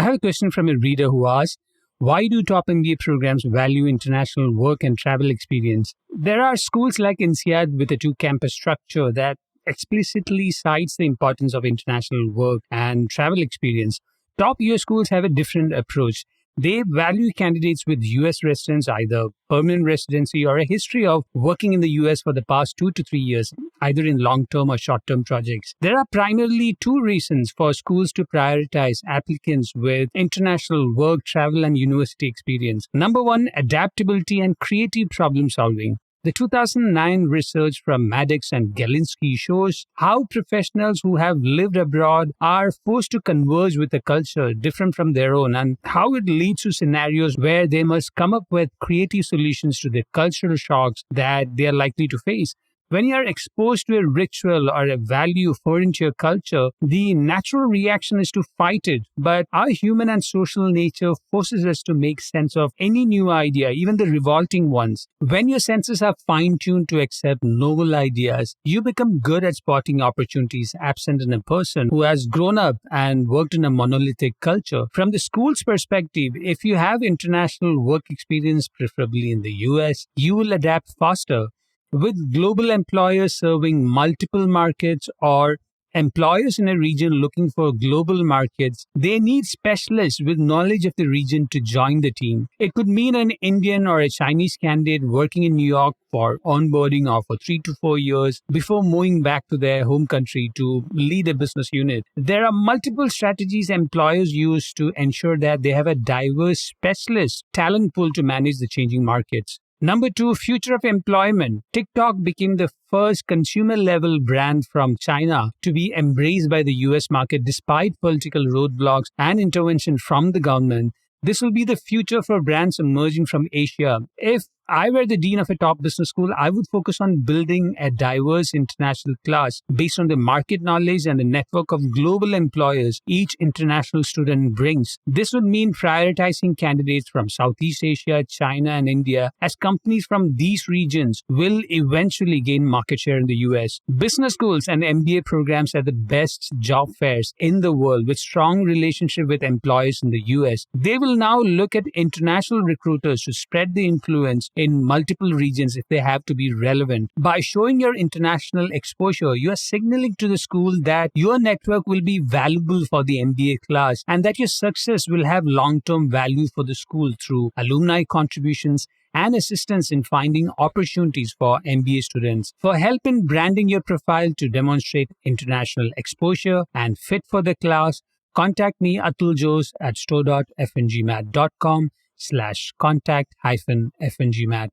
have a question from a reader who asks, why do top MBA programs value international work and travel experience? There are schools like INSEAD with a two-campus structure that explicitly cites the importance of international work and travel experience. Top US schools have a different approach. They value candidates with US residence, either permanent residency or a history of working in the US for the past 2 to 3 years, either in long-term or short-term projects. There are primarily two reasons for schools to prioritize applicants with international work, travel, and university experience. Number one, adaptability and creative problem solving. The 2009 research from Maddox and Galinsky shows how professionals who have lived abroad are forced to converge with a culture different from their own, and how it leads to scenarios where they must come up with creative solutions to the cultural shocks that they are likely to face. When you are exposed to a ritual or a value foreign to your culture, the natural reaction is to fight it. But our human and social nature forces us to make sense of any new idea, even the revolting ones. When your senses are fine-tuned to accept novel ideas, you become good at spotting opportunities absent in a person who has grown up and worked in a monolithic culture. From the school's perspective, if you have international work experience, preferably in the US, you will adapt faster. With global employers serving multiple markets or employers in a region looking for global markets, they need specialists with knowledge of the region to join the team. It could mean an Indian or a Chinese candidate working in New York for onboarding or for 3 to 4 years before moving back to their home country to lead a business unit. There are multiple strategies employers use to ensure that they have a diverse specialist talent pool to manage the changing markets. Number two, future of employment. TikTok became the first consumer-level brand from China to be embraced by the US market despite political roadblocks and intervention from the government. This will be the future for brands emerging from Asia. If I were the dean of a top business school, I would focus on building a diverse international class based on the market knowledge and the network of global employers each international student brings. This would mean prioritizing candidates from Southeast Asia, China, and India, as companies from these regions will eventually gain market share in the US. Business schools and MBA programs are the best job fairs in the world with strong relationship with employers in the US. They will now look at international recruiters to spread the influence in multiple regions if they have to be relevant. By showing your international exposure, you are signaling to the school that your network will be valuable for the MBA class and that your success will have long-term value for the school through alumni contributions and assistance in finding opportunities for MBA students. For help in branding your profile to demonstrate international exposure and fit for the class, contact me, Atul Jose, at store.fngmat.com/contact-fngmat.